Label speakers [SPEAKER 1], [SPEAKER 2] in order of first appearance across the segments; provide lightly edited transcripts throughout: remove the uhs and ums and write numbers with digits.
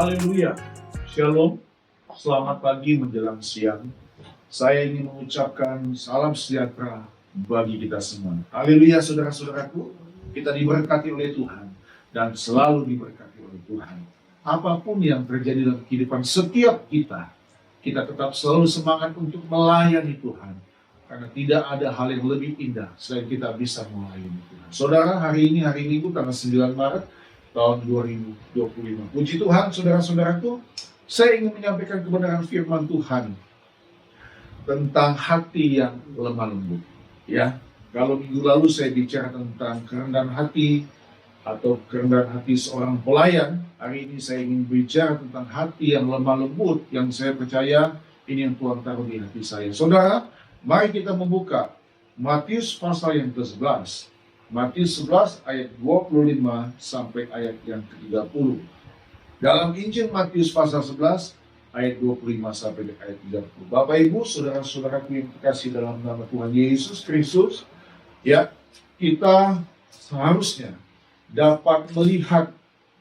[SPEAKER 1] Haleluya. Shalom. Selamat pagi menjelang siang. Saya ingin mengucapkan salam sejahtera bagi kita semua. Haleluya, saudara-saudaraku. Kita diberkati oleh Tuhan dan selalu diberkati oleh Tuhan. Apapun yang terjadi dalam kehidupan setiap kita tetap selalu semangat untuk melayani Tuhan. Karena tidak ada hal yang lebih indah selain kita bisa melayani Tuhan. Saudara, hari ini Minggu tanggal 9 Maret tahun 2025. Puji Tuhan, saudara-saudaraku, saya ingin menyampaikan kebenaran firman Tuhan tentang hati yang lemah lembut. Ya, kalau minggu lalu saya bicara tentang kerendahan hati atau kerendahan hati seorang pelayan, hari ini saya ingin bicara tentang hati yang lemah lembut, yang saya percaya ini yang Tuhan taruh di hati saya. Saudara, mari kita membuka Matius pasal yang ke-11. Matius 11 ayat 25 sampai ayat yang ke-30. Dalam Injil Matius pasal 11 ayat 25 sampai ayat 30. Bapak Ibu, saudara-saudaraku yang terkasih dalam nama Tuhan Yesus Kristus, ya, kita seharusnya dapat melihat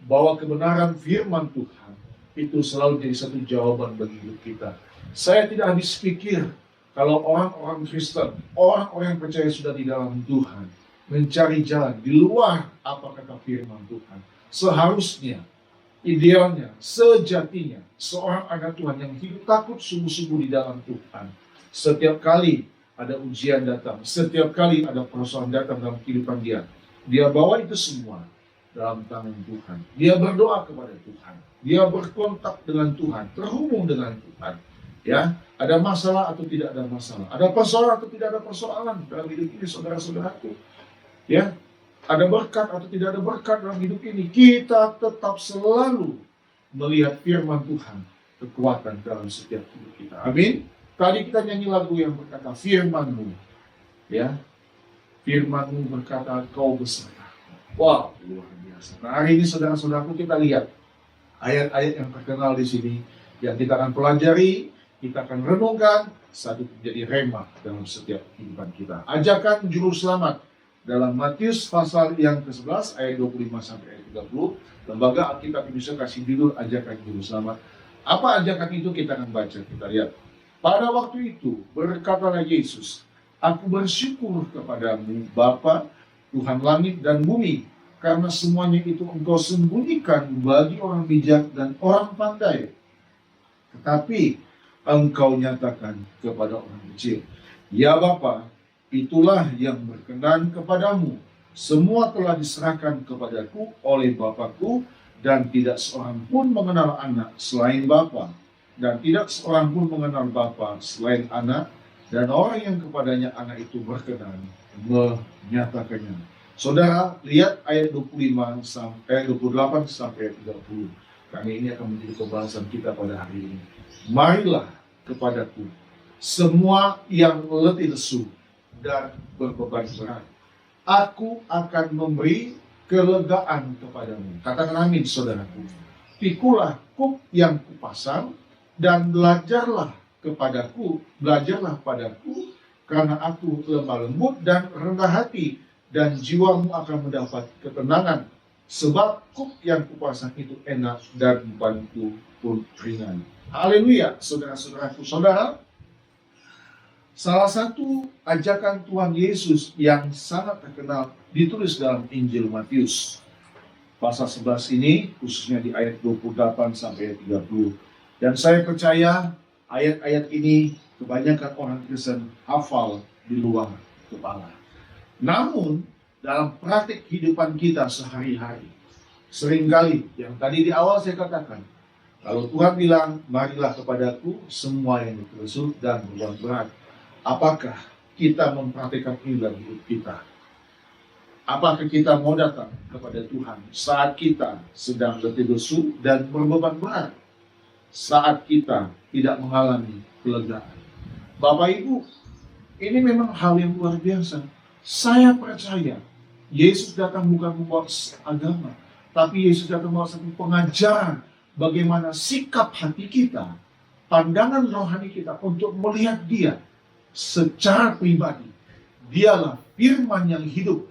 [SPEAKER 1] bahwa kebenaran firman Tuhan itu selalu jadi satu jawaban bagi hidup kita. Saya tidak habis pikir kalau orang-orang Kristen, orang-orang yang percaya sudah di dalam Tuhan, mencari jalan di luar apa kata firman Tuhan. Seharusnya, idealnya, sejatinya, seorang anak Tuhan yang hidup takut sungguh-sungguh di dalam Tuhan. Setiap kali ada ujian datang, setiap kali ada persoalan datang dalam kehidupan dia, dia bawa itu semua dalam tangan Tuhan. Dia berdoa kepada Tuhan. Dia berkontak dengan Tuhan, terhubung dengan Tuhan. Ya, ada masalah atau tidak ada masalah, ada persoalan atau tidak ada persoalan dalam hidup ini, saudara-saudaraku. Ya, ada berkat atau tidak ada berkat dalam hidup ini, kita tetap selalu melihat firman Tuhan, kekuatan dalam setiap hidup kita. Amin. Tadi kita nyanyi lagu yang berkata firman-Mu, ya, firman-Mu berkata Kau besar. Wow, luar biasa. Nah, hari ini saudara-saudaraku, kita lihat ayat-ayat yang terkenal di sini yang kita akan pelajari, kita akan renungkan, satu menjadi rema dalam setiap kehidupan kita. Ajakan juru selamat dalam Matius pasal yang ke-11 ayat 25 sampai ayat 30, Lembaga Alkitab Indonesia kasih judul Ajakan Juru Selamat. Apa ajakan itu kita akan baca, kita lihat. Pada waktu itu berkatalah Yesus, Aku bersyukur kepadamu Bapa, Tuhan langit dan bumi, karena semuanya itu Engkau sembunyikan bagi orang bijak dan orang pandai, tetapi Engkau nyatakan kepada orang kecil. Ya Bapa, itulah yang berkenan kepadamu. Semua telah diserahkan kepadaku oleh Bapakku, dan tidak seorang pun mengenal anak selain Bapa, dan tidak seorang pun mengenal Bapa selain anak, dan orang yang kepadanya anak itu berkenan menyatakannya. Saudara, lihat ayat 25 sampai 28 sampai 30. Karena ini akan menjadi pembahasan kita pada hari ini. Marilah kepadaku semua yang letih lesu dan berbeban berat, Aku akan memberi kelegaan kepadamu. Katakan amin, saudaraku. Pikulah kuk yang kupasang dan belajarlah padaku, karena aku lemah lembut dan rendah hati, dan jiwamu akan mendapat ketenangan. Sebab kuk yang kupasang itu enak dan bebanku pun ringan. Haleluya, saudara-saudaraku. Saudara, salah satu ajakan Tuhan Yesus yang sangat terkenal ditulis dalam Injil Matius. Pasal 11 ini, khususnya di ayat 28 sampai ayat 30. Dan saya percaya ayat-ayat ini kebanyakan orang Kristen hafal di luar kepala. Namun, dalam praktik kehidupan kita sehari-hari, seringkali, yang tadi di awal saya katakan, kalau Tuhan bilang, marilah kepadaku semua yang letih lesu dan beban berat, apakah kita mempraktikkan ini dalam hidup kita? Apakah kita mau datang kepada Tuhan saat kita sedang letih lesu dan berbeban berat? Saat kita tidak mengalami kelegaan. Bapak Ibu, ini memang hal yang luar biasa. Saya percaya Yesus datang bukan membawa agama, tapi Yesus datang membawa satu pengajaran bagaimana sikap hati kita, pandangan rohani kita untuk melihat Dia secara pribadi. Dialah firman yang hidup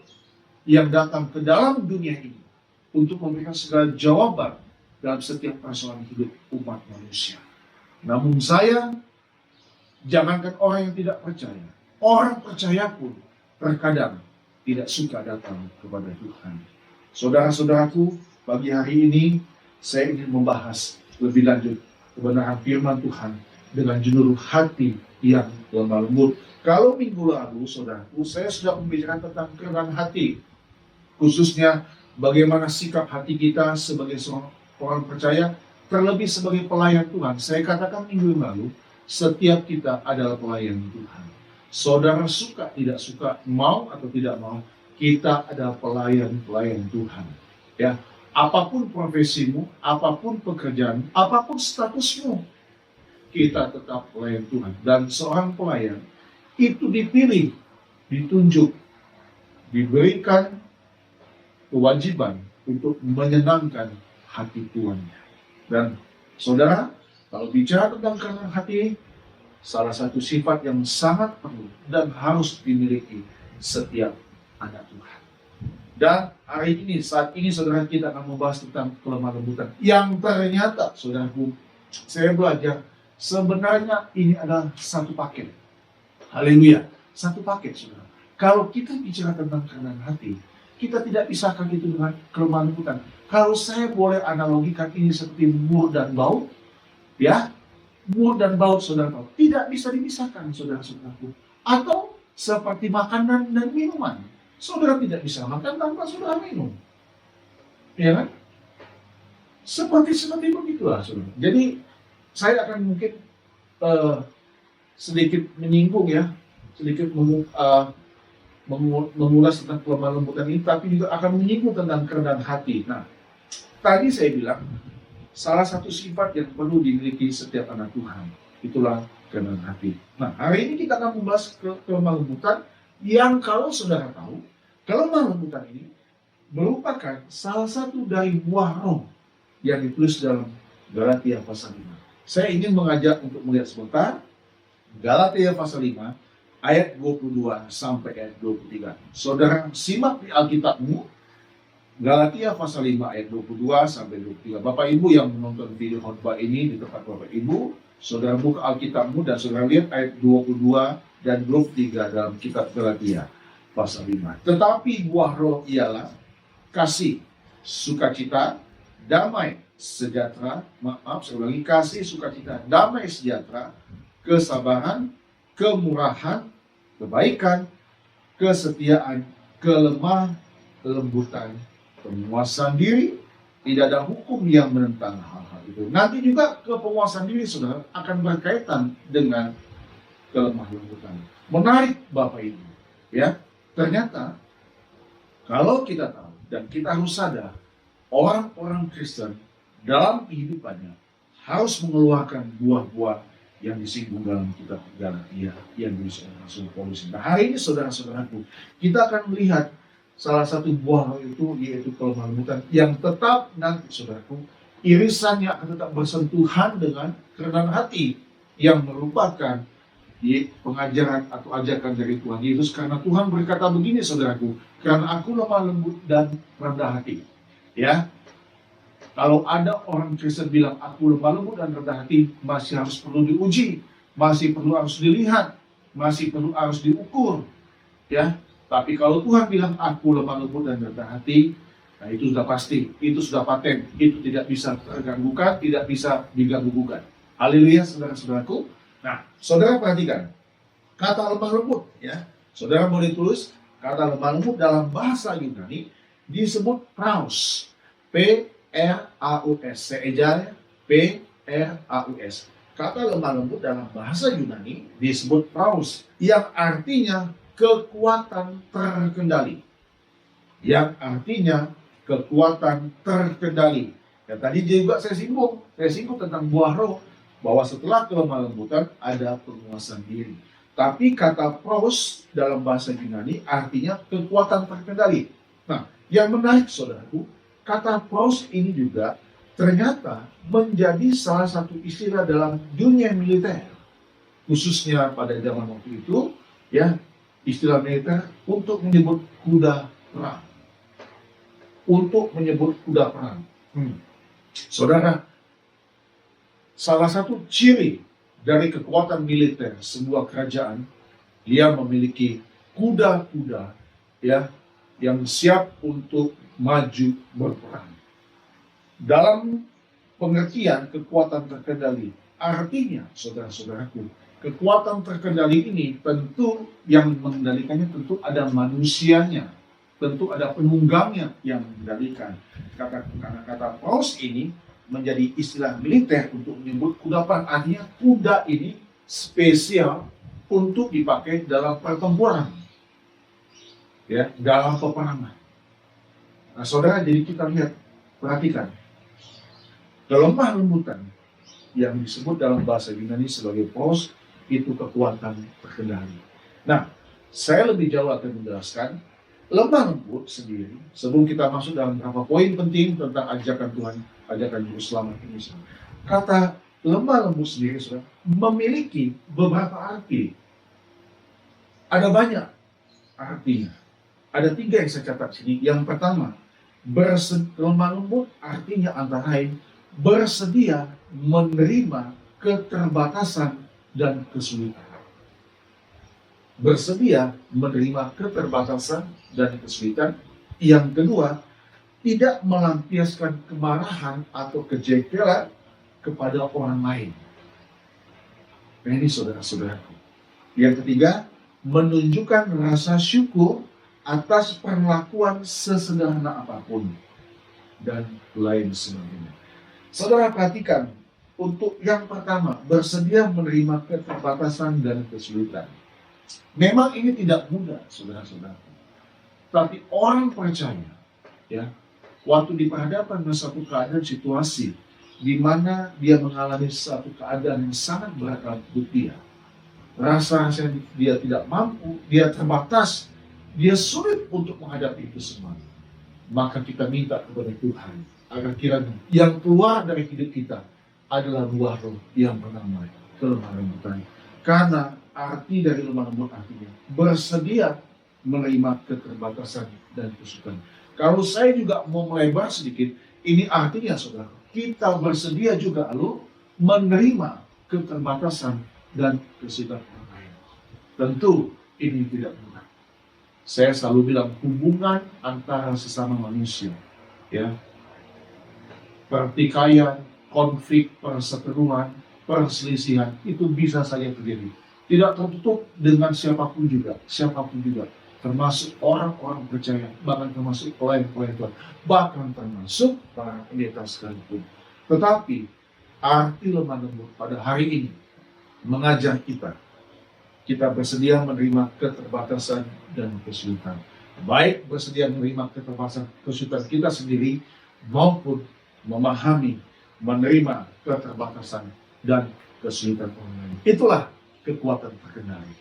[SPEAKER 1] yang datang ke dalam dunia ini untuk memberikan segala jawaban dalam setiap persoalan hidup umat manusia. Namun jangankan orang yang tidak percaya, orang percaya pun terkadang tidak suka datang kepada Tuhan. Saudara-saudaraku, pagi hari ini saya ingin membahas lebih lanjut kebenaran firman Tuhan dengan judul hati yang lemah lembut. Kalau minggu lalu, saudaraku, saya sudah membicarakan tentang kerendahan hati, khususnya bagaimana sikap hati kita sebagai seorang orang percaya, terlebih sebagai pelayan Tuhan. Saya katakan minggu lalu, setiap kita adalah pelayan Tuhan. Saudara suka, tidak suka, mau atau tidak mau, kita adalah pelayan Tuhan. Ya, apapun profesimu, apapun pekerjaan, apapun statusmu, kita tetap pelayan Tuhan. Dan seorang pelayan itu dipilih, ditunjuk, diberikan kewajiban untuk menyenangkan hati Tuhannya. Dan saudara, kalau bicara tentang kerendahan hati, salah satu sifat yang sangat perlu dan harus dimiliki setiap anak Tuhan. Dan hari ini, saat ini saudara, kita akan membahas tentang kelemah lembutan. Yang ternyata, saudaraku, saya belajar, sebenarnya ini adalah satu paket. Haleluya, satu paket, saudara. Kalau kita bicara tentang kerendahan hati, kita tidak pisahkan itu dengan kelemah lembutan. Kalau saya boleh analogikan ini seperti mur dan baut, ya, mur dan baut, saudara, tidak bisa dipisahkan, saudara-saudaraku. Atau seperti makanan dan minuman, saudara tidak bisa makan tanpa saudara minum, ya kan? Seperti begitulah, saudara. Jadi saya akan mungkin sedikit menyinggung, ya, sedikit mengulas tentang kelemah lembutan ini, tapi juga akan menyinggung tentang kerendahan hati. Nah, tadi saya bilang salah satu sifat yang perlu dimiliki setiap anak Tuhan, itulah kerendahan hati. Nah, hari ini kita akan membahas kelemah lembutan yang, kalau saudara tahu, kelemah lembutan ini merupakan salah satu dari buah roh yang ditulis dalam Galatia pasal 5. Saya ingin mengajak untuk melihat sebentar Galatia pasal 5 ayat 22 sampai ayat 23. Saudara simak di Alkitabmu, Galatia pasal 5 ayat 22 sampai 23. Bapak Ibu yang menonton video khotbah ini di tempat Bapak Ibu, saudara buka Alkitabmu dan saudara lihat ayat 22 dan 23 dalam kitab Galatia pasal 5. Tetapi buah roh ialah kasih, sukacita, damai, sejahtera, saya ulangi, kasih, sukacita, damai, sejahtera, kesabaran, kemurahan, kebaikan, kesetiaan, kelemah lembutan, penguasaan diri. Tidak ada hukum yang menentang hal-hal itu. Nanti juga kepenguasaan diri, saudara, akan berkaitan dengan kelemah lembutan. Menarik, Bapak Ibu, ya. Ternyata kalau kita tahu dan kita harus sadar, orang-orang Kristen dalam kehidupannya harus mengeluarkan buah-buah yang disinggung dalam kitab Galatia yang ditulis oleh Rasul Paulus. Nah, hari ini saudara-saudaraku, kita akan melihat salah satu buah itu, yaitu kelemah lembutan, yang tetap nanti, saudaraku, irisannya akan tetap bersentuhan dengan kerendahan hati, yang merupakan pengajaran atau ajakan dari Tuhan Yesus. Karena Tuhan berkata begini, saudaraku, karena aku lemah lembut dan rendah hati. Ya, kalau ada orang Kristen bilang aku lemah lembut dan rendah hati, masih harus perlu diuji, masih perlu harus dilihat, masih perlu harus diukur, ya. Tapi kalau Tuhan bilang aku lemah lembut dan rendah hati, nah itu sudah pasti, itu sudah paten, itu tidak bisa terganggukan, tidak bisa diganggu-gugat. Haleluya, saudara-saudaraku. Nah, saudara perhatikan kata lemah lembut, ya. Saudara boleh tulis kata lemah lembut dalam bahasa Yunani disebut praus, P-R-A-U-S. Saya ejanya P-R-A-U-S. Kata lemah lembut dalam bahasa Yunani disebut praus, yang artinya kekuatan terkendali. Yang artinya kekuatan terkendali. Dan tadi juga saya singgung tentang buah roh, bahwa setelah kelemah lembutan ada penguasaan diri. Tapi kata praus dalam bahasa Yunani artinya kekuatan terkendali. Nah, yang menarik, saudaraku, kata praus ini juga ternyata menjadi salah satu istilah dalam dunia militer, khususnya pada zaman waktu itu, ya, istilah militer untuk menyebut kuda perang. Untuk menyebut kuda perang. Saudara, salah satu ciri dari kekuatan militer sebuah kerajaan, dia memiliki kuda-kuda ya yang siap untuk maju berperang. Dalam pengertian kekuatan terkendali, artinya saudara-saudaraku, kekuatan terkendali ini tentu yang mengendalikannya tentu ada manusianya, tentu ada penunggangnya yang mengendalikan. Karena kata paus ini menjadi istilah militer untuk menyebut kuda perang, artinya kuda ini spesial untuk dipakai dalam pertempuran, ya, dalam peperangan. Nah, saudara, jadi kita lihat, perhatikan, kelemah lembutan yang disebut dalam bahasa Yunani sebagai pros itu kekuatan terkendali. Nah, saya lebih jauh akan menjelaskan lemah lembut sendiri sebelum kita masuk dalam beberapa poin penting tentang ajakan Tuhan, ajakan Juru Selamat ini. Kata lemah lembut sendiri sudah memiliki beberapa arti. Ada banyak artinya. Ada 3 yang saya catat sini. Yang pertama, lemah lembut artinya antara lain bersedia menerima keterbatasan dan kesulitan. Bersedia menerima keterbatasan dan kesulitan. Yang kedua, tidak melampiaskan kemarahan atau kejengkelan kepada orang lain. Nah, ini saudara-saudaraku. Yang ketiga, menunjukkan rasa syukur atas perlakuan sesederhana apapun dan lain sebagainya. Saudara perhatikan, untuk yang pertama, bersedia menerima keterbatasan dan kesulitan. Memang ini tidak mudah, saudara-saudara. Tapi orang percaya, ya, waktu diperhadapkan dengan satu keadaan situasi di mana dia mengalami satu keadaan yang sangat berat dalam hidup dia, rasa-rasa dia tidak mampu, dia terbatas, dia sulit untuk menghadapi itu semua, maka kita minta kepada Tuhan agar kiranya yang keluar dari hidup kita adalah buah roh yang bernama kelemah lembutan. Karena arti dari lemah lembut artinya bersedia menerima keterbatasan dan kesulitan. Kalau saya juga mau melebar sedikit, ini artinya saudara, kita bersedia juga lalu menerima keterbatasan dan kesulitan orang lain. Tentu ini tidak mudah. Saya selalu bilang hubungan antara sesama manusia, ya, pertikaian, konflik, perseteruan, perselisihan itu bisa saja terjadi. Tidak tertutup dengan siapapun juga, termasuk orang-orang percaya, bahkan termasuk pelayan-pelayan Tuhan, bahkan termasuk para pendeta sekalipun. Tetapi arti lemah lembut pada hari ini mengajar kita bersedia menerima keterbatasan dan kesulitan. Baik bersedia menerima keterbatasan kesulitan kita sendiri maupun memahami, menerima keterbatasan dan kesulitan orang lain. Itulah kekuatan terkendali.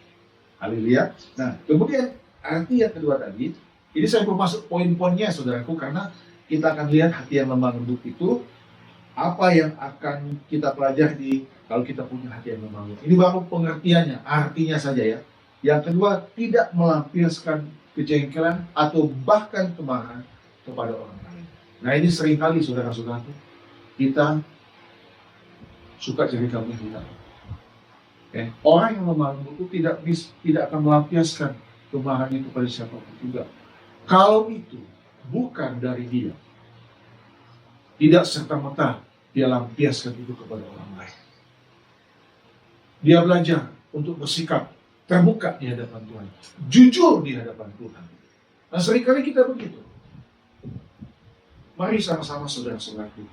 [SPEAKER 1] Haleluya. Nah, kemudian arti yang kedua tadi, ini saya mau masuk poin-poinnya saudaraku, karena kita akan lihat hati yang lemah lembut itu apa yang akan kita pelajari kalau kita punya hati yang lemah lembut. Ini baru pengertiannya, artinya saja ya. Yang kedua, tidak melampiaskan kejengkelan atau bahkan kemarahan kepada orang lain. Nah, ini seringkali saudara-saudaraku kita suka jadi kambing hitam. Orang yang lemah lembut itu tidak akan melampiaskan kemarahan itu pada siapapun juga. Kalau itu bukan dari dia, tidak serta-merta dia lampiaskan itu kepada orang lain. Dia belajar untuk bersikap terbuka di hadapan Tuhan, jujur di hadapan Tuhan. Nah, seringkali kita begitu. Mari sama-sama saudara-saudaraku,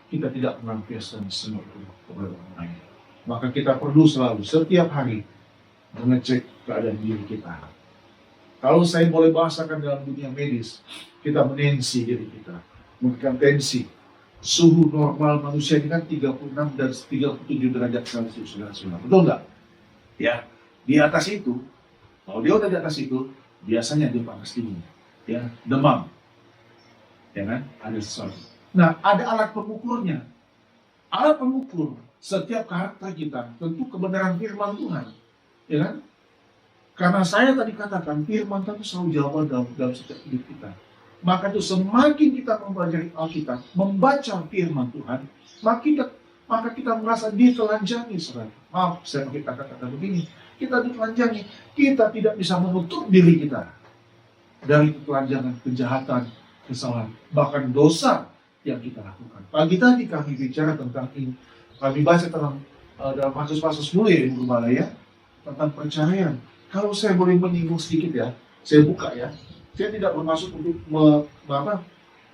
[SPEAKER 1] kita tidak melampiaskan semua itu kepada orang lain. Maka kita perlu selalu, setiap hari, mengecek keadaan diri kita. Kalau saya boleh bahasakan dalam dunia medis, kita menensi diri kita. Memberikan tensi. Suhu normal manusia ini kan 36 dan 37 derajat Celcius. Betul nggak? Ya, di atas itu, kalau dia udah di atas itu, biasanya dia panas dingin. Ya, demam. Ya kan? Ada sesuatu. Nah, ada alat pengukurnya. Alat pengukur setiap karakter kita, tentu kebenaran firman Tuhan, ya kan? Karena saya tadi katakan firman Tuhan selalu jawaban dalam setiap hidup kita. Maka itu semakin kita mempelajari Alkitab, membaca firman Tuhan, maka kita merasa ditelanjangi, saudara. Maaf, saya pakai kata-kata begini. Kita ditelanjangi. Kita tidak bisa menutup diri kita dari ketelanjangan, kejahatan, kesalahan, bahkan dosa yang kita lakukan. Pagi tadi kami bicara tentang ini. Kami baca tentang dalam pasus-pasus dulu ya, Ibu Gembala ya, tentang perceraian. Kalau saya boleh menyinggung sedikit ya, saya buka ya. Saya tidak bermaksud untuk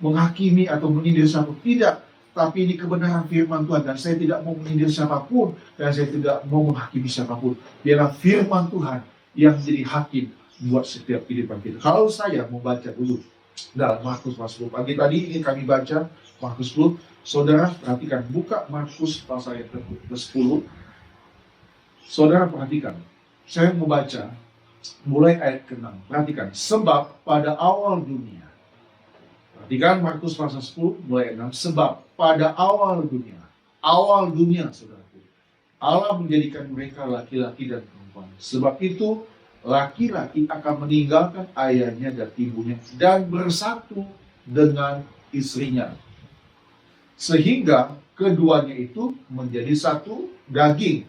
[SPEAKER 1] menghakimi atau menyindir siapapun. Tidak. Tapi ini kebenaran firman Tuhan. Dan saya tidak mau menyindir siapapun. Dan saya tidak mau menghakimi siapapun. Biarlah firman Tuhan yang menjadi hakim buat setiap kehidupan kita. Kalau saya mau baca dulu dalam Markus pasal 10. Pagi tadi ini kami baca Markus 10. Saudara perhatikan. Buka Markus pasal yang ke-10. Saudara perhatikan. Saya mau baca mulai ayat ke-6. Perhatikan, sebab pada awal dunia. Perhatikan Markus pasal 10 mulai ayat 6. Sebab pada awal dunia, saudaraku, Allah menjadikan mereka laki-laki dan perempuan. Sebab itu laki-laki akan meninggalkan ayahnya dan ibunya dan bersatu dengan istrinya, sehingga keduanya itu menjadi satu daging.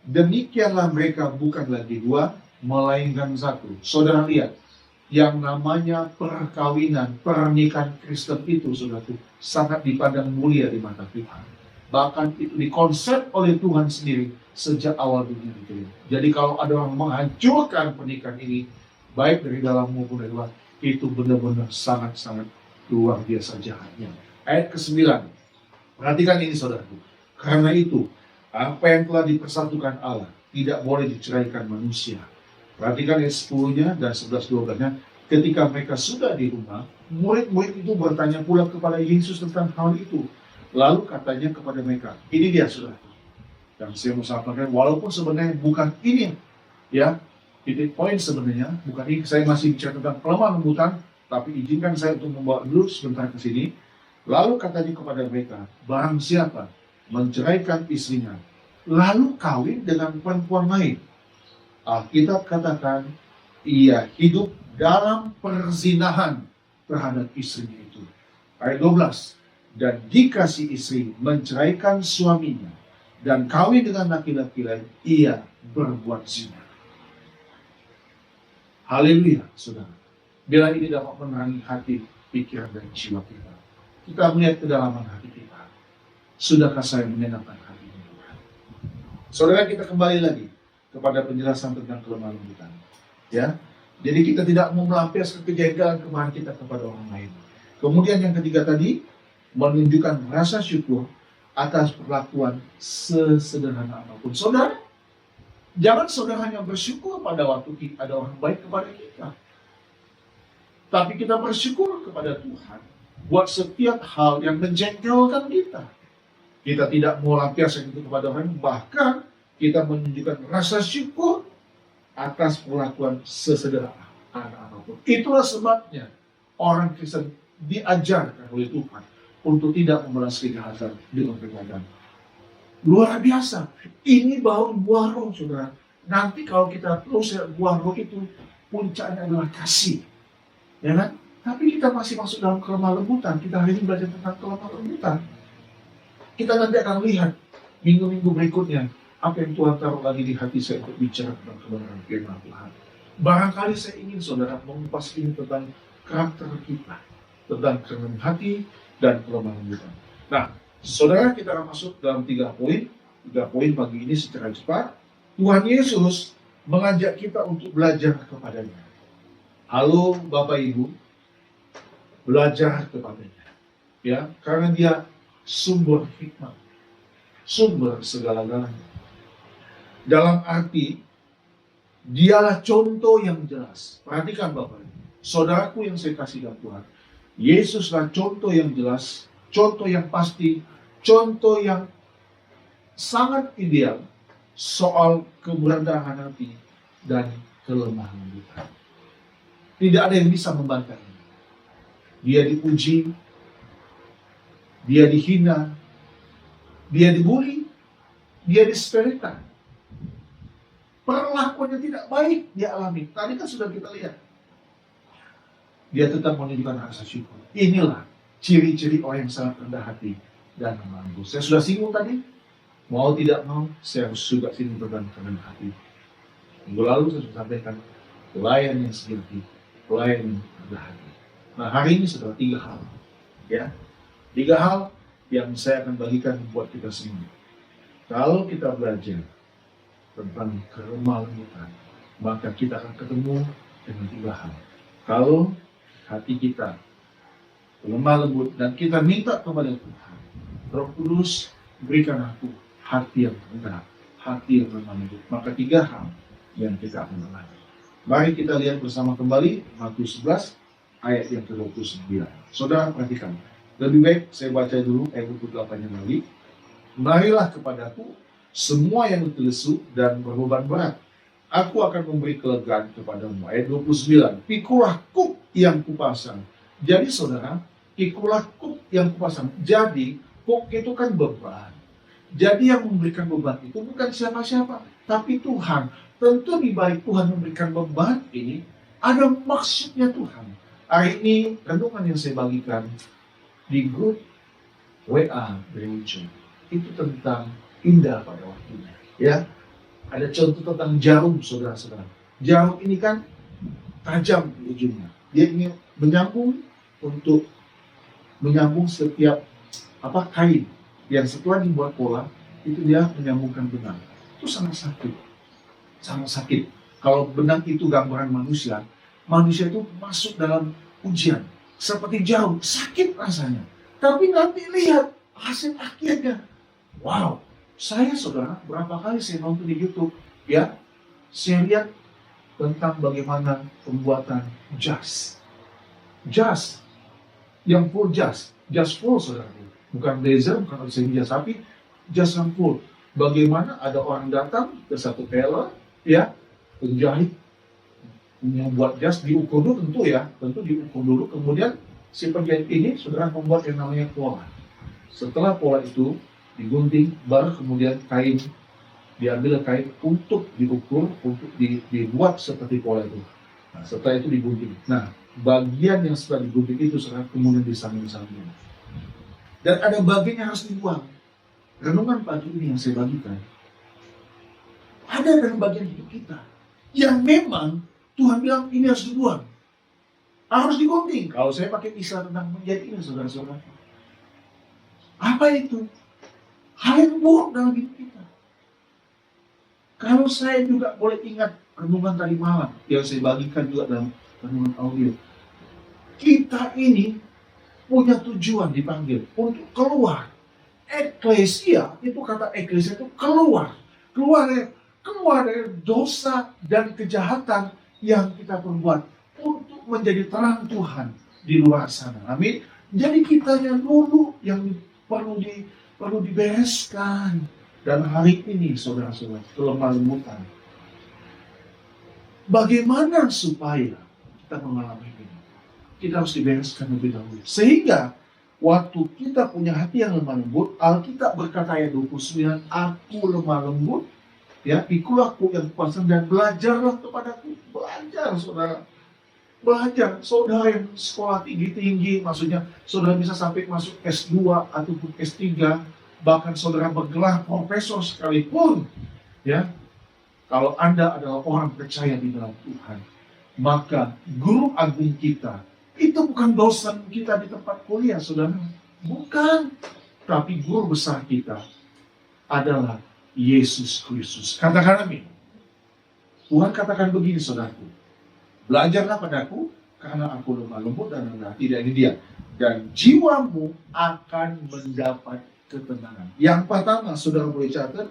[SPEAKER 1] Demikianlah mereka bukan lagi dua, melainkan satu. Saudara lihat, yang namanya perkawinan, pernikahan Kristen itu, saudara, sangat dipandang mulia di mata Tuhan. Bahkan itu dikonsep oleh Tuhan sendiri sejak awal dunia itu. Jadi kalau ada orang menghancurkan pernikahan ini, baik dari dalam maupun dari luar, itu benar-benar sangat-sangat luar biasa jahatnya. Ayat ke-9, perhatikan ini saudaraku. Karena itu, apa yang telah dipersatukan Allah tidak boleh diceraikan manusia. Perhatikan ayat 10-nya dan 11-12-nya. Ketika mereka sudah di rumah, murid-murid itu bertanya pula kepada Yesus tentang hal itu. Lalu katanya kepada mereka, ini dia saudara. Dan saya mau sampaikan, walaupun sebenarnya bukan ini, ya, titik poin sebenarnya, bukan ini. Saya masih bicara tentang kelemahan lembutan, tapi izinkan saya untuk membawa dulu sebentar ke sini. Lalu katanya kepada mereka, barang siapa menceraikan istrinya, lalu kawin dengan perempuan lain, Alkitab katakan ia hidup dalam perzinahan terhadap istrinya itu. Ayat 12. Dan jika si istri menceraikan suaminya dan kawin dengan laki-laki lain, ia berbuat zina. Haleluya, saudara. Bila ini dapat menerangi hati, pikiran, dan jiwa kita. Kita melihat kedalaman hati kita. Sudahkah saya menyenangkan hati Tuhan? Saudara, kita kembali lagi kepada penjelasan tentang kelemahan lembutan. Ya, jadi kita tidak mau melampiaskan kejengkelan kemarahan kita kepada orang lain. Kemudian yang ketiga tadi, menunjukkan rasa syukur atas perlakuan sesederhana apapun. Saudara, jangan saudara hanya bersyukur pada waktu ada orang baik kepada kita, tapi kita bersyukur kepada Tuhan buat setiap hal yang menjengkelkan kita. Kita tidak mau lampiaskan itu kepada orang, bahkan kita menunjukkan rasa syukur atas perlakuan sesederhana apapun. Itulah sebabnya orang Kristen diajarkan oleh Tuhan untuk tidak membalas kejahatan dengan kejahatan. Luar biasa. Ini baru buah roh, saudara. Nanti kalau kita terus buah roh itu puncaknya adalah kasih, ya kan? Tapi kita masih masuk dalam kelemahan lembutan. Kita hari ini belajar tentang kelemahan lembutan. Kita nanti akan lihat minggu-minggu berikutnya apa yang Tuhan taruh lagi di hati saya untuk bicara tentang kebenaran firman Tuhan. Barangkali saya ingin saudara mengupas ini tentang karakter kita, tentang kerendahan hati dan kelemahan lembutan. Nah, saudara, kita akan masuk dalam 3 poin. 3 poin pagi ini secara cepat. Tuhan Yesus mengajak kita untuk belajar kepadanya. Halo Bapak Ibu, belajar kepadanya. Ya, karena dia sumber hikmat, sumber segala-galanya. Dalam arti, dialah contoh yang jelas. Perhatikan Bapak, saudaraku yang saya kasih dalam Tuhan, Yesuslah contoh yang jelas, contoh yang pasti, contoh yang sangat ideal soal keberadaan hati dan kelemahan kita. Tidak ada yang bisa membantahnya. Dia dipuji, dia dihina, dia dibully, dia disepelekan. Perlakuannya tidak baik dia alami. Tadi kan sudah kita lihat. dia tetap menunjukkan rasa syukur. Inilah ciri-ciri orang yang sangat rendah hati dan lemah lembut. Saya sudah singgung tadi, mau tidak mau, saya harus juga sini beban rendah hati. Minggu lalu saya sudah sampaikan, pelayan yang sejati, pelayan yang rendah hati. Nah, hari ini sudah 3 hal. Ya, 3 hal yang saya akan bagikan buat kita semua. Kalau kita belajar tentang kelemah lembutan, maka kita akan ketemu dengan 3 hal. Kalau hati kita lemah lembut dan kita minta kepada Tuhan, Roh Kudus berikan aku hati yang rendah, hati yang lemah lembut, maka 3 hal yang kita akan alami. Mari kita lihat bersama kembali Matius 11 ayat yang ke-29. Saudara perhatikan, lebih baik saya baca dulu ayat 28-nya lagi. Marilah kepadaku semua yang letih lesu dan berbeban berat, aku akan memberi kelegaan kepadamu. Ayat 29, pikulah kuk yang kupasang. Jadi saudara, pikulah kuk yang kupasang. Jadi kuk itu kan beban. Jadi yang memberikan beban itu bukan siapa-siapa, tapi Tuhan. Tentu di balik Tuhan memberikan beban ini, ada maksudnya Tuhan. Hari ini renungan yang saya bagikan di grup WA Religion itu tentang indah pada waktunya. Ya, ada contoh tentang jarum, saudara-saudara. Jarum ini kan tajam di ujungnya. Dia ingin menyambung setiap kain yang setelah dibuat pola itu dia menyambungkan benang. Itu sangat sakit. Kalau benang itu gambaran manusia itu masuk dalam ujian seperti jarum, sakit rasanya. Tapi nanti lihat hasil akhirnya. Wow, saudara, berapa kali saya nonton di YouTube, ya, saya lihat tentang bagaimana pembuatan jas yang full jas full, saudara, bukan blazer, bukan desain jas, tapi jas yang full. Bagaimana ada orang datang ke satu tailor, ya, penjahit membuat jas, diukur dulu, tentu diukur dulu, kemudian si penjahit ini saudara membuat yang namanya pola. Setelah pola itu digunting, baru kemudian diambil kain untuk diukur, untuk dibuat seperti pola itu. Nah, setelah itu digunting. Nah, bagian yang setelah digunting itu kemudian disambung-sambung. Dan ada bagian yang harus dibuang. Renungan pagi ini yang saya bagikan, ada dalam bagian hidup kita yang memang Tuhan bilang ini harus dibuang, harus digunting. Kalau saya pakai istilah tentang menjadi ini, saudara-saudara, apa itu? Hal yang buruk dalam hidup kita. Kalau saya juga boleh ingat renungan tadi malam yang saya bagikan juga dalam renungan audio, kita ini punya tujuan dipanggil untuk keluar. Eklesia, itu kata eklesia itu keluar dari dosa dan kejahatan yang kita perbuat untuk menjadi terang Tuhan di luar sana. Amin. Jadi kitanya dulu yang perlu dibereskan. Dan hari ini, saudara-saudara, kelemah lembutan. Bagaimana supaya kita mengalami ini? Kita harus dibereskan lebih dahulu. Sehingga waktu kita punya hati yang lemah lembut, Alkitab berkata ayat 29, aku lemah lembut, ya, pikulah kuk yang kupasang dan belajarlah kepadaku. Belajar, saudara. Belajar, saudara yang sekolah tinggi-tinggi, maksudnya saudara bisa sampai masuk S2 ataupun S3, bahkan saudara bergelar profesor sekalipun, ya, kalau Anda adalah orang percaya di dalam Tuhan, maka guru agung kita itu bukan dosen kita di tempat kuliah, saudara, bukan, tapi guru besar kita adalah Yesus Kristus. Katakan amin. Tuhan katakan begini, saudaraku, belajarlah padaku karena aku lemah lembut dan rendah hati. Ini dia, dan jiwamu akan mendapat ketenangan. Yang pertama, saudara boleh catat,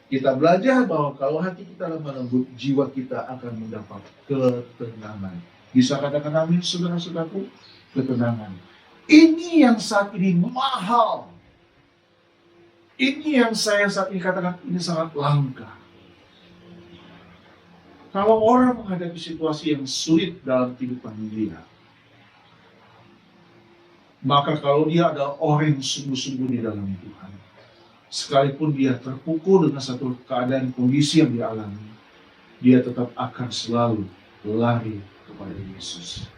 [SPEAKER 1] kita belajar bahwa kalau hati kita lemah lembut, jiwa kita akan mendapat ketenangan. Bisa katakan amin, saudara-saudaraku, ketenangan. Ini yang saat ini mahal. Ini yang saya saat ini katakan ini sangat langka. Kalau orang menghadapi situasi yang sulit dalam kehidupan dia, maka kalau dia adalah orang yang sungguh-sungguh di dalam Tuhan, sekalipun dia terpukul dengan satu keadaan kondisi yang dia alami, dia tetap akan selalu lari kepada Yesus.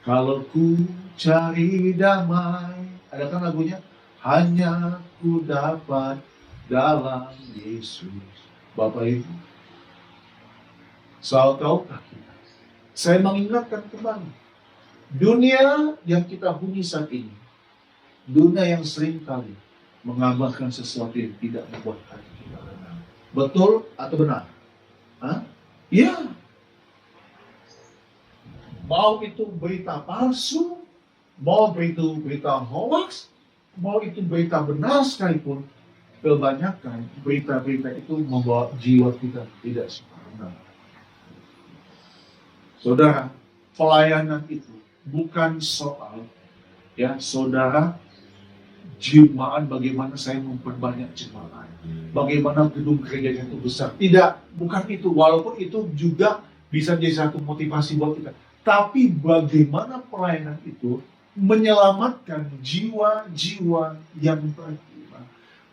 [SPEAKER 1] Kalau ku cari damai, ada kan lagunya? Hanya ku dapat dalam Yesus. Bapak Ibu, selalu tahukah kita? Saya mengingatkan kembali, dunia yang kita huni saat ini, dunia yang sering kali mengabarkan sesuatu yang tidak membuat hati kita tenang. Betul atau benar? Hah? Iya. Mau itu berita palsu, mau itu berita hoax, mau itu berita benar sekalipun, kebanyakan berita-berita itu membawa jiwa kita tidak sempurna. Saudara, pelayanan itu bukan soal saudara jemaat, bagaimana saya memperbanyak jemaat, bagaimana gedung gereja itu besar. Tidak, bukan itu. Walaupun itu juga bisa jadi satu motivasi buat kita. Tapi bagaimana pelayanan itu menyelamatkan jiwa-jiwa yang tertima,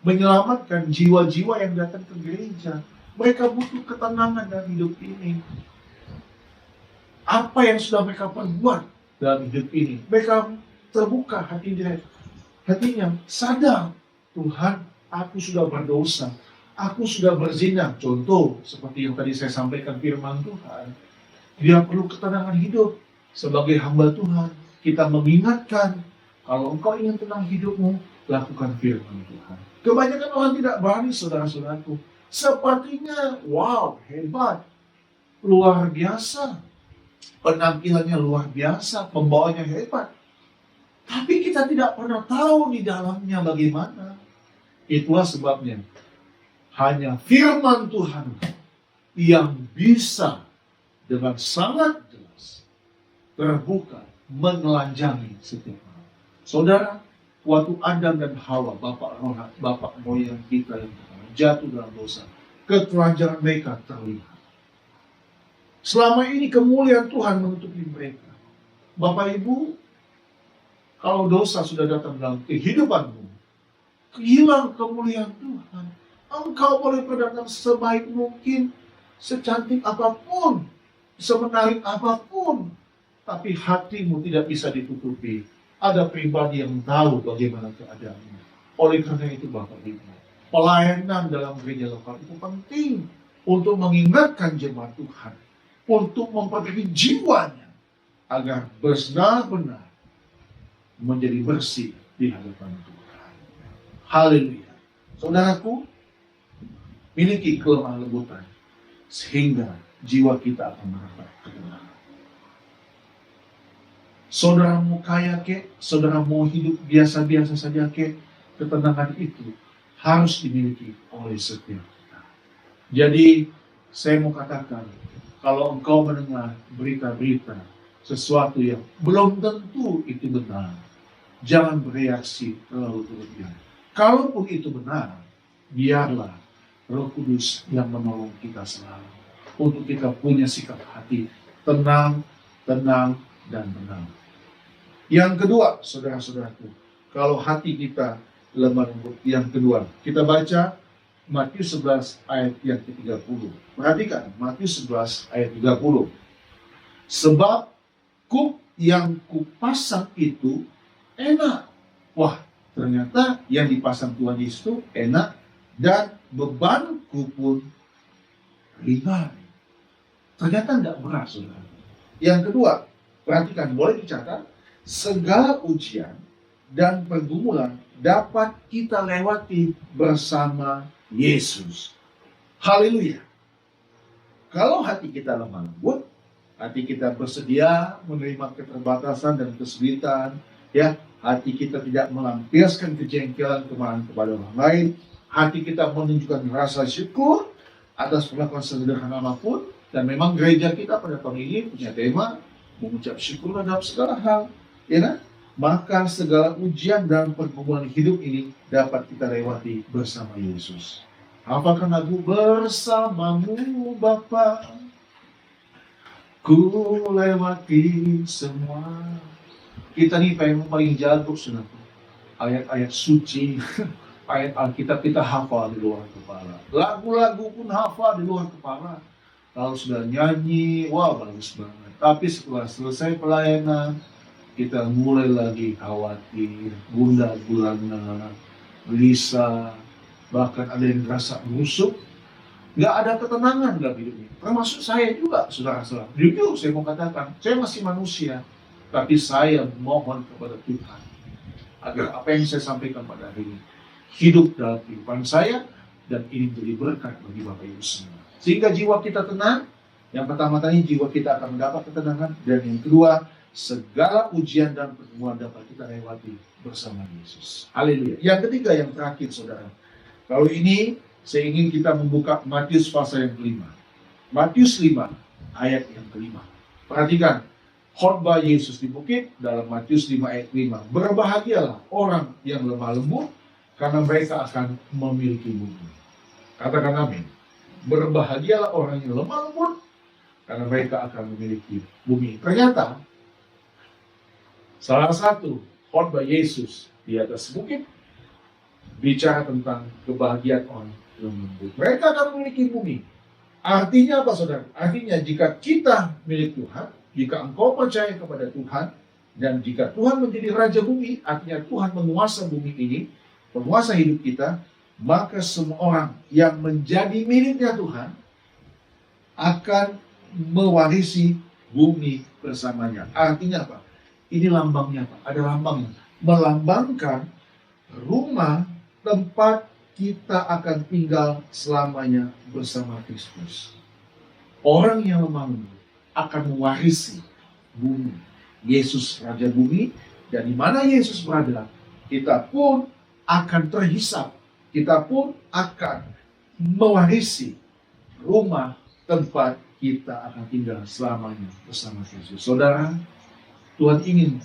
[SPEAKER 1] menyelamatkan jiwa-jiwa yang datang ke gereja. Mereka butuh ketenangan dalam hidup ini. Apa yang sudah mereka perbuat dalam hidup ini? Mereka terbuka hatinya, sadar, Tuhan, aku sudah berdosa, aku sudah berzina. Contoh, seperti yang tadi saya sampaikan firman Tuhan. Dia perlu ketenangan hidup. Sebagai hamba Tuhan, kita mengingatkan, kalau engkau ingin tenang hidupmu, lakukan firman Tuhan. Kebanyakan orang tidak berani, saudara-saudaraku. Sepertinya, wow, hebat, luar biasa. Penampilannya luar biasa, pembawanya hebat. Tapi kita tidak pernah tahu di dalamnya bagaimana. Itulah sebabnya, hanya firman Tuhan yang bisa dengan sangat jelas terbuka menelanjangi setiap orang. Saudara, waktu Adam dan Hawa, bapak moyang kita yang jatuh dalam dosa, ketelanjangan mereka terlihat. Selama ini kemuliaan Tuhan menutupi mereka. Bapak Ibu, kalau dosa sudah datang dalam kehidupanmu, hilang kemuliaan Tuhan. Engkau boleh berdatang sebaik mungkin, secantik apapun, semenarik apapun, tapi hatimu tidak bisa ditutupi. Ada pribadi yang tahu bagaimana keadaannya. Oleh karena itu Bapak Ibu, pelayanan dalam gereja lokal itu penting untuk mengingatkan jemaat Tuhan, untuk memperbaiki jiwanya agar benar-benar menjadi bersih di hadapan Tuhan. Haleluya. Saudaraku, miliki kelemah lembutan sehingga jiwa kita akan mendapat ketenangan. Saudaramu kaya kek, saudaramu hidup biasa-biasa saja kek, ketenangan itu harus dimiliki oleh setiap kita. Jadi, saya mau katakan, kalau engkau mendengar berita-berita sesuatu yang belum tentu itu benar, jangan bereaksi terlalu berlebihan. Kalaupun itu benar, biarlah Roh Kudus yang menolong kita selalu untuk kita punya sikap hati tenang, tenang, dan tenang. Yang kedua, saudara-saudaraku, kalau hati kita lemah lembut, yang kedua, kita baca Matius 11 ayat yang ke-30. Perhatikan, Matius 11 ayat 30. Sebab kuk yang kupasang itu enak. Wah, ternyata yang dipasang Tuhan Yesus itu enak dan bebanku pun ringan. Ternyata tidak berat, saudara. Yang kedua, perhatikan, boleh dicatat, segala ujian dan pergumulan dapat kita lewati bersama Yesus. Haleluya. Kalau hati kita lemah lembut, hati kita bersedia menerima keterbatasan dan kesulitan, hati kita tidak melampiaskan kejengkelan kemarahan kepada orang lain, hati kita menunjukkan rasa syukur atas perlakuan sederhana apapun. Dan memang gereja kita pada tahun ini punya tema mengucap syukur dalam segala hal, maka segala ujian dan pergumulan hidup ini dapat kita lewati bersama Yesus. Apakah lagu bersamamu Bapa, ku lewati semua. Kita nih pengen paling jago, saudara. Ayat-ayat suci, ayat Alkitab kita hafal di luar kepala. Lagu-lagu pun hafal di luar kepala. Kalau sudah nyanyi, wah bagus banget. Tapi setelah selesai pelayanan, kita mulai lagi khawatir, gundah gulana, gelisah, bahkan ada yang merasa busuk. Nggak ada ketenangan dalam hidup ini. Termasuk saya juga, saudara-saudara. Jujur saya mau katakan, saya masih manusia, tapi saya mohon kepada Tuhan agar apa yang saya sampaikan pada hari ini hidup dalam kehidupan saya, dan ini menjadi berkat bagi Bapak Ibu semua. Sehingga jiwa kita tenang. Yang pertama tadi, jiwa kita akan mendapat ketenangan, dan yang kedua, segala ujian dan pertemuan dapat kita lewati bersama Yesus. Haleluya. Yang ketiga, yang terakhir, saudara. Kalau ini saya ingin kita membuka Matius pasal yang kelima. Matius 5 ayat yang kelima. Perhatikan khotbah Yesus di bukit dalam Matius 5 ayat 5. Berbahagialah orang yang lemah lembut, karena mereka akan memiliki bumi. Katakan amin. Berbahagialah orang yang lemah lembut, karena mereka akan memiliki bumi. Ternyata salah satu khotbah Yesus di atas bukit bicara tentang kebahagiaan orang yang lemah lembut. Mereka akan memiliki bumi. Artinya apa, saudara? Artinya jika kita milik Tuhan, jika engkau percaya kepada Tuhan, dan jika Tuhan menjadi Raja bumi, artinya Tuhan menguasai bumi ini, penguasa hidup kita, maka semua orang yang menjadi miliknya Tuhan akan mewarisi bumi bersamanya. Artinya apa? Ini lambangnya apa? Ada lambangnya. Melambangkan rumah tempat kita akan tinggal selamanya bersama Kristus. Orang yang lemah lembut akan mewarisi bumi. Yesus Raja bumi, dan di mana Yesus berada, kita pun akan terhisap. Kita pun akan mewarisi rumah tempat kita akan tinggal selamanya bersama Yesus. Saudara, Tuhan ingin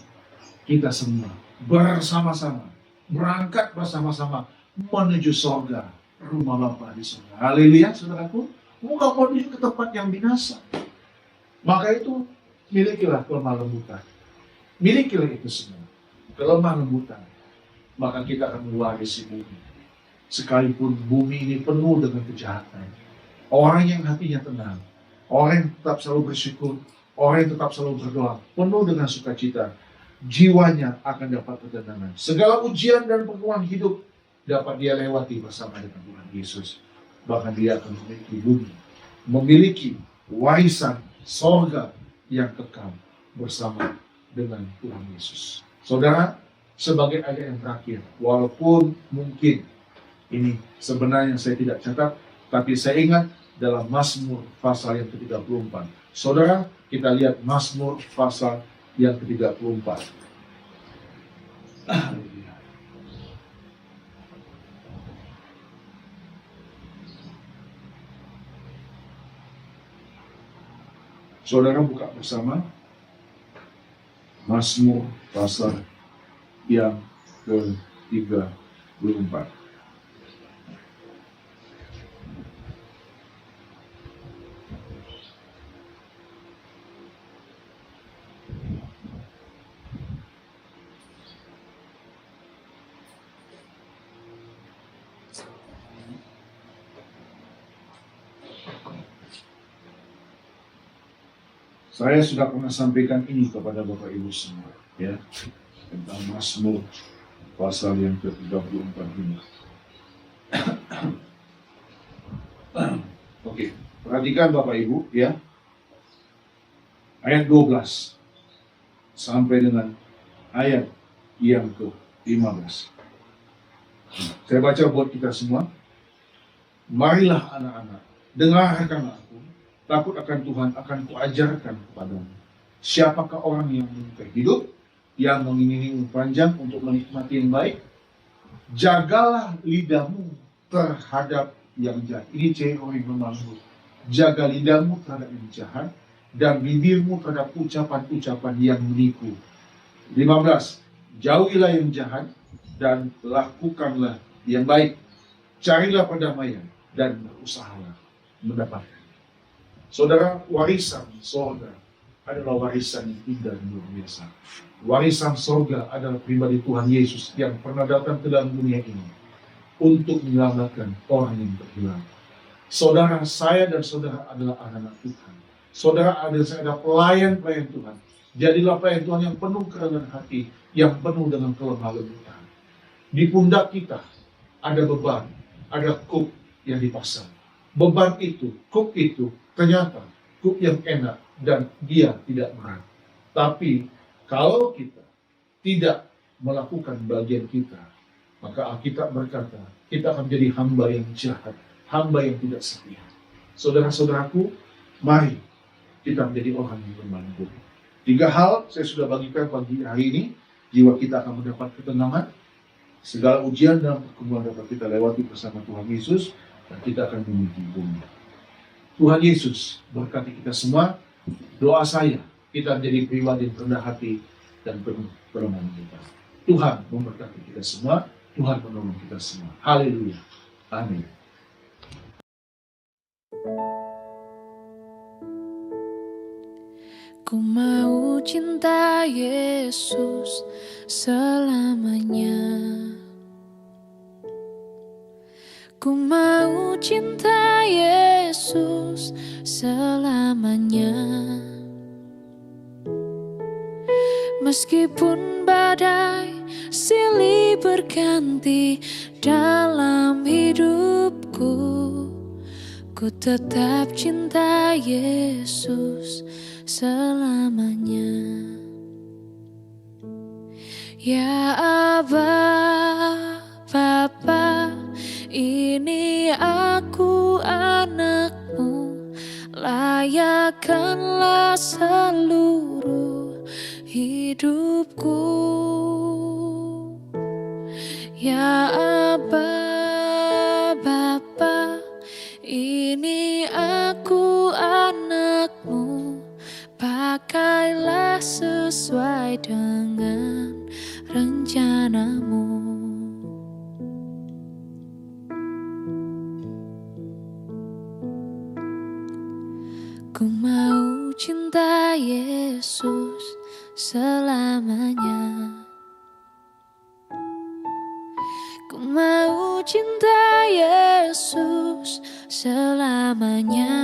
[SPEAKER 1] kita semua bersama-sama, berangkat bersama-sama menuju sorga, rumah Bapa di surga. Haleluya, saudaraku. Bukan menuju ke tempat yang binasa. Maka itu, milikilah kelemah lembutan. Milikilah itu semua. Kelemah lembutan. Maka kita akan mewarisi bumi. Sekalipun bumi ini penuh dengan kejahatan. Orang yang hatinya tenang, orang yang tetap selalu bersyukur, orang yang tetap selalu berdoa, penuh dengan sukacita, jiwanya akan dapat ketenangan. Segala ujian dan pertemuan hidup dapat dia lewati bersama dengan Tuhan Yesus. Bahkan dia akan memiliki bumi, memiliki warisan sorga yang kekal bersama dengan Tuhan Yesus. Saudara, sebagai ayat yang terakhir, walaupun mungkin ini sebenarnya saya tidak catat, tapi saya ingat dalam Mazmur pasal yang ke-34. Saudara, kita lihat Mazmur pasal yang ke-34. Saudara buka bersama Mazmur pasal yang ke-34. Saya sudah pernah sampaikan ini kepada Bapak Ibu semua, ya, tentang Mazmur pasal yang ke-34 ini. Oke, perhatikan Bapak Ibu, ya, ayat 12 sampai dengan ayat yang ke-15. Saya baca buat kita semua. Marilah anak-anak, dengarkanlah aku. Takut akan Tuhan akan kuajarkan kepadamu. Siapakah orang yang menyukai hidup, yang mengingini umur panjang untuk menikmati yang baik? Jagalah lidahmu terhadap yang jahat. Ini ciri orang yang lemah lembut. Jaga lidahmu terhadap yang jahat, dan bibirmu terhadap ucapan-ucapan yang menipu. 15. Jauhilah yang jahat, dan lakukanlah yang baik. Carilah perdamaian, dan berusahalah mendapatkan. Saudara, warisan sorga adalah warisan yang indah dan luar biasa. Warisan sorga adalah pribadi Tuhan Yesus yang pernah datang ke dalam dunia ini untuk menyelamatkan orang yang terhilang. Saudara, saya dan saudara adalah anak-anak Tuhan. Saudara, saya adalah pelayan-pelayan Tuhan Jadilah pelayan Tuhan yang penuh kerendahan hati, yang penuh dengan kelemah lembutan. Di pundak kita ada beban, ada kuk yang dipasang. Beban itu, kuk itu, ternyata kuk yang enak dan dia tidak berat. Tapi kalau kita tidak melakukan bagian kita, maka Alkitab berkata, kita akan menjadi hamba yang jahat, hamba yang tidak setia. Saudara-saudaraku, mari kita menjadi orang yang bermanfaat. 3 hal saya sudah bagikan pagi hari ini. Jiwa kita akan mendapat ketenangan. Segala ujian dan pergumulan dapat kita lewati bersama Tuhan Yesus, dan kita akan menuju bumi. Tuhan Yesus berkati kita semua. Doa saya, kita menjadi pribadi yang rendah hati dan penuh permohonan kita. Tuhan memberkati kita semua. Tuhan menolong kita semua. Haleluya. Amin.
[SPEAKER 2] Ku mau cinta Yesus selamanya. Ku mau cinta Yesus selamanya. Meskipun badai silih berganti dalam hidupku, ku tetap cinta Yesus selamanya. Ya Aba, Bapa, ini aku anakmu, layakkanlah seluruh hidupku. Ya Aba, Bapa, ini aku anakmu, pakailah sesuai dengan rencanamu. Ku mau cinta Yesus selamanya. Ku mau cinta Yesus selamanya.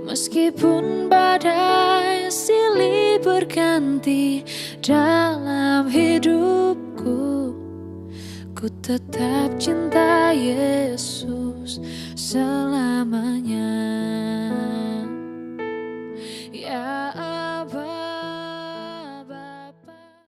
[SPEAKER 2] Meskipun badai silih berganti dalam hidupku, ku tetap cinta Yesus selamanya.